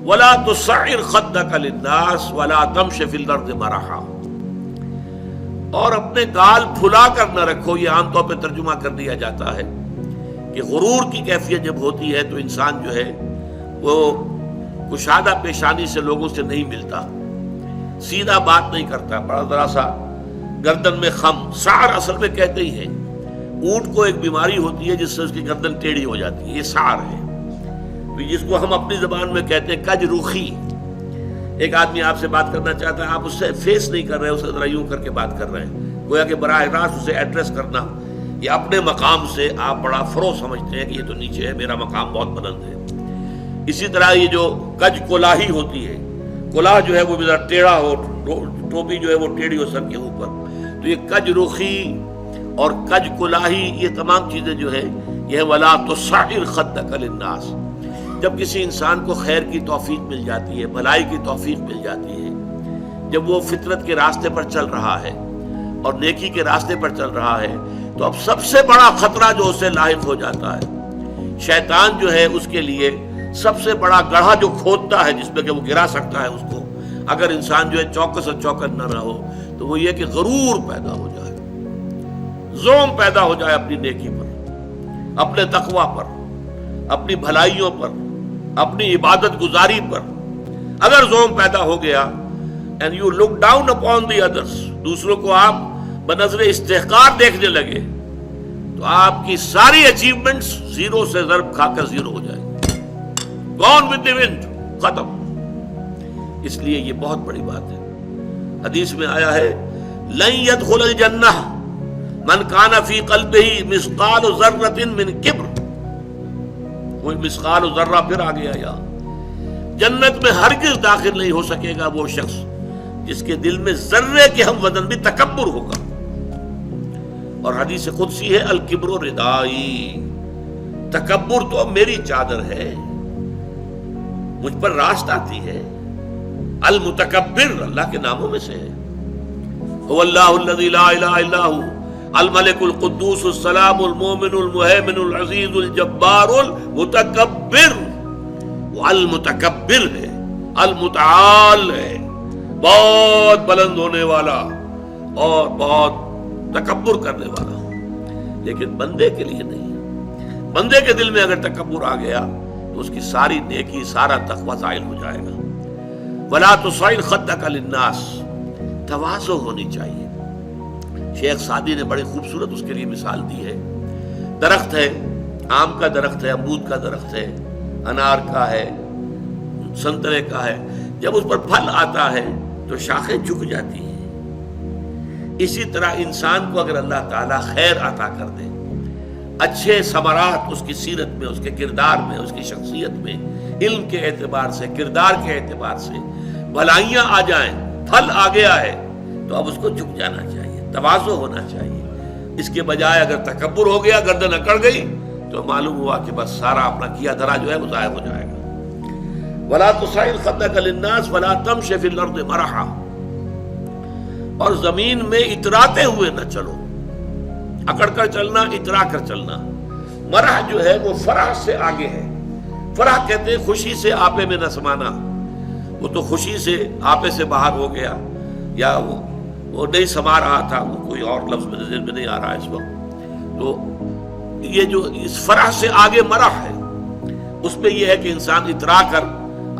ولا تصعر خدك للناس ولا تمش في الارض مرحا، اور اپنے گال پھلا کر نہ رکھو. یہ عام طور پہ ترجمہ کر دیا جاتا ہے کہ غرور کی کیفیت جب ہوتی ہے تو انسان جو ہے وہ کشادہ پیشانی سے لوگوں سے نہیں ملتا، سیدھا بات نہیں کرتا، بڑا ذرا سا گردن میں خم. سعر اصل میں کہتے ہی ہیں، اونٹ کو ایک بیماری ہوتی ہے جس سے اس کی گردن ٹیڑھی ہو جاتی ہے، یہ سعر ہے، جس کو ہم اپنی زبان میں کہتے ہیں کج روخی. ایک آدمی آپ سے بات کرنا چاہتا ہے، آپ اس سے فیس نہیں کر رہے، اسے ذرا یوں کر کے بات کر رہے ہیں، گویا کہ براہ راست اسے ایڈریس کرنا، یا اپنے مقام سے آپ بڑا فروغ سمجھتے ہیں کہ یہ تو نیچے ہے، میرا مقام بہت بلند ہے. اسی طرح یہ جو کج کلاہی ہوتی ہے، کلاہ جو ہے وہ ذرا ٹیڑھا ہو، ٹوپی جو ہے وہ ٹیڑھی ہو سر کے اوپر، تو یہ کج رخی اور کج کلاہی یہ تمام چیزیں جو ہے یہ ولا تصعر خدک للناس. جب کسی انسان کو خیر کی توفیق مل جاتی ہے، بھلائی کی توفیق مل جاتی ہے، جب وہ فطرت کے راستے پر چل رہا ہے اور نیکی کے راستے پر چل رہا ہے، تو اب سب سے بڑا خطرہ جو اسے لاحق ہو جاتا ہے، شیطان جو ہے اس کے لیے سب سے بڑا گڑھا جو کھودتا ہے جس میں کہ وہ گرا سکتا ہے اس کو، اگر انسان جو ہے چوکس اور چوکن نہ ہو، تو وہ یہ کہ غرور پیدا ہو جائے، زوم پیدا ہو جائے اپنی نیکی پر، اپنے تقوی پر، اپنی بھلائیوں پر، اپنی عبادت گزاری پر. اگر زوم پیدا ہو گیا and you look down upon the others، دوسروں کو آپ بنظر استحقار دیکھنے لگے، تو آپ کی ساری اچیومنٹس زیرو سے ضرب کھا کر زیرو ہو جائیں گے، gone with the wind، ختم. اس لیے یہ بہت بڑی بات ہے. حدیث میں آیا ہے لن يدخل الجنہ من کان فی قلبہ مثقال ذرۃ من کبر. کوئی مثقال ذرہ پھر آ گیا، یا جنت میں ہرگز داخل نہیں ہو سکے گا وہ شخص جس کے دل میں ذرے کے ہم وزن بھی تکبر ہوگا. اور حدیث قدسی ہے الکبر ردائی، تکبر تو میری چادر ہے، مجھ پر راست آتی ہے. المتکبر اللہ کے ناموں میں سے ہے. هو اللہ الذی لا الہ الا هو الملک القدوس السلام المومن المہیمن العزیز الجبار المتکبر. وہ المتکبر ہے، المتعال ہے، بہت بلند ہونے والا اور بہت تکبر کرنے والا، لیکن بندے کے لیے نہیں. بندے کے دل میں اگر تکبر آ گیا تو اس کی ساری نیکی، سارا تقویٰ زائل ہو جائے گا. ولا تصعر خدک للناس، تواضع ہونی چاہیے. شیخ سعدی نے بڑی خوبصورت اس کے لیے مثال دی ہے. درخت ہے، آم کا درخت ہے، امرود کا درخت ہے، انار کا ہے، سنترے کا ہے. جب اس پر پھل آتا ہے تو شاخیں جھک جاتی ہیں. اسی طرح انسان کو اگر اللہ تعالیٰ خیر عطا کر دے، اچھے ثمرات اس کی سیرت میں، اس کے کردار میں، اس کی شخصیت میں، علم کے اعتبار سے، کردار کے اعتبار سے بھلائیاں آ جائیں، پھل آ گیا ہے، تو اب اس کو جھک جانا چاہیے، تواضع ہونا چاہیے. اس کے بجائے اگر تکبر ہو گیا، گردن اکڑ گئی، تو معلوم ہوا کہ بس سارا اپنا کیا دھرا جو ہے وہ ضائع ہو جائے گا. ولا تصعر خدک للناس ولا تمش فی الارض مرحا، اور زمین میں اتراتے ہوئے نہ چلو، اکڑ کر چلنا، اترا کر چلنا. مرح جو ہے وہ فرح سے آگے ہے. فرح کہتے ہیں خوشی سے آپے میں نہ سمانا. وہ تو خوشی سے آپے سے باہر ہو گیا، یا وہ نہیں سما رہا تھا، وہ کوئی اور لفظ میرے ذہن میں نہیں آ رہا اس وقت. تو یہ جو اس فرح سے آگے مرح ہے، اس میں یہ ہے کہ انسان اترا کر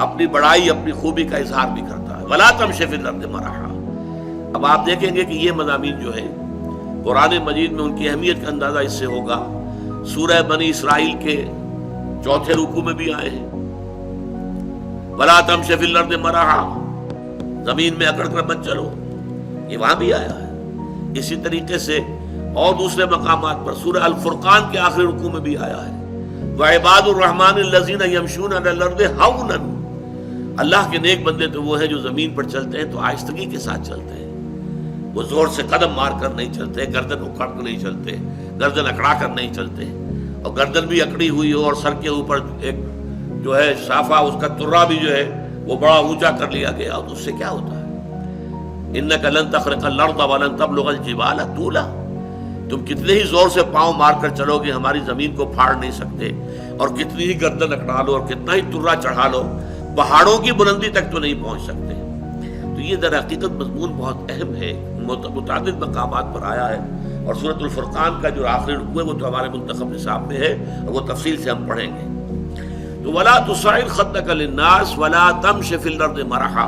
اپنی بڑائی، اپنی خوبی کا اظہار بھی کرتا ہے. ولا تمش فی الارض مرحا. اب آپ دیکھیں گے کہ یہ مضامین جو ہے قرآن مجید میں ان کی اہمیت کا اندازہ اس سے ہوگا. سورہ بنی اسرائیل کے 4 رکوع میں بھی آئے ہیں ولا تمش فی الارض مرحا، زمین میں اکڑ کر مت چلو، یہ وہاں بھی آیا ہے. اسی طریقے سے اور دوسرے مقامات پر سورہ الفرقان کے آخری رکوع میں بھی آیا ہے وعباد الرحمن الذین یمشون علی الارض ہونا. اللہ کے نیک بندے تو وہ ہیں جو زمین پر چلتے ہیں تو آہستگی کے ساتھ چلتے ہیں. وہ زور سے قدم مار کر نہیں چلتے، گردن اکھاڑ کر نہیں چلتے، گردن اکڑا کر نہیں چلتے. اور گردن بھی اکڑی ہوئی ہو اور سر کے اوپر ایک جو ہے صافہ، اس کا ترا بھی جو ہے وہ بڑا اونچا کر لیا گیا، اور اس سے کیا ہوتا ہے؟ انک لن تخرق الارض ولن تبلغ الجبال طولا. تم کتنے ہی زور سے پاؤں مار کر چلو گے، ہماری زمین کو پھاڑ نہیں سکتے. اور کتنی ہی گردن اکڑا لو اور کتنا ہی ترا چڑھا لو، پہاڑوں کی بلندی تک تو نہیں پہنچ سکتے. تو یہ در حقیقت مضمون بہت اہم ہے، متعدد مقامات پر آیا ہے، اور سورۃ الفرقان کا جو آخری رکوع ہے وہ تو ہمارے منتخب نصاب میں ہے اور وہ تفصیل سے ہم پڑھیں گے. تو ولا تصعر خدك للناس ولا تمش في الارض مرحا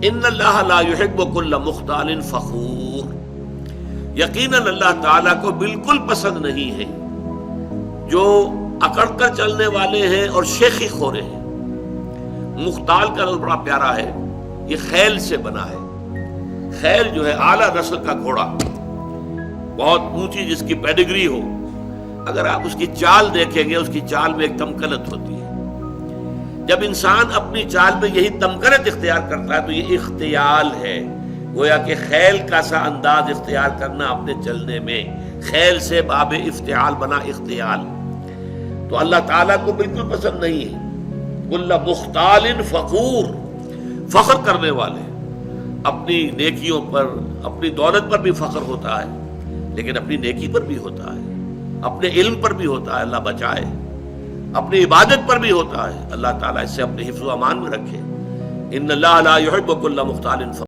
ان اللہ لا يحب كل مختال فخور. یقیناً اللہ تعالیٰ کو بالکل پسند نہیں ہے جو اکڑ کر چلنے والے ہیں اور شیخی خورے ہیں. مختال کا لفظ بڑا پیارا ہے، یہ خیل سے بنا ہے. خیل جو ہے اعلیٰ نسل کا گھوڑا، بہت اونچی جس کی پیڈگری ہو، اگر آپ اس کی چال دیکھیں گے اس کی چال میں ایک تمکنت ہوتی ہے. جب انسان اپنی چال میں یہی تمکنت اختیار کرتا ہے تو یہ اختیال ہے، گویا کہ خیل کا سا انداز اختیار کرنا اپنے چلنے میں. خیل سے باب افتعال بنا اختیال. تو اللہ تعالیٰ کو بالکل پسند نہیں ہے. کل مختال فخور، فخر کرنے والے. اپنی نیکیوں پر، اپنی دولت پر بھی فخر ہوتا ہے، لیکن اپنی نیکی پر بھی ہوتا ہے، اپنے علم پر بھی ہوتا ہے، اللہ بچائے. اپنی عبادت پر بھی ہوتا ہے، اللہ تعالیٰ اس سے اپنے حفظ و امان میں رکھے. ان اللہ لا يحب كل مختال فخور.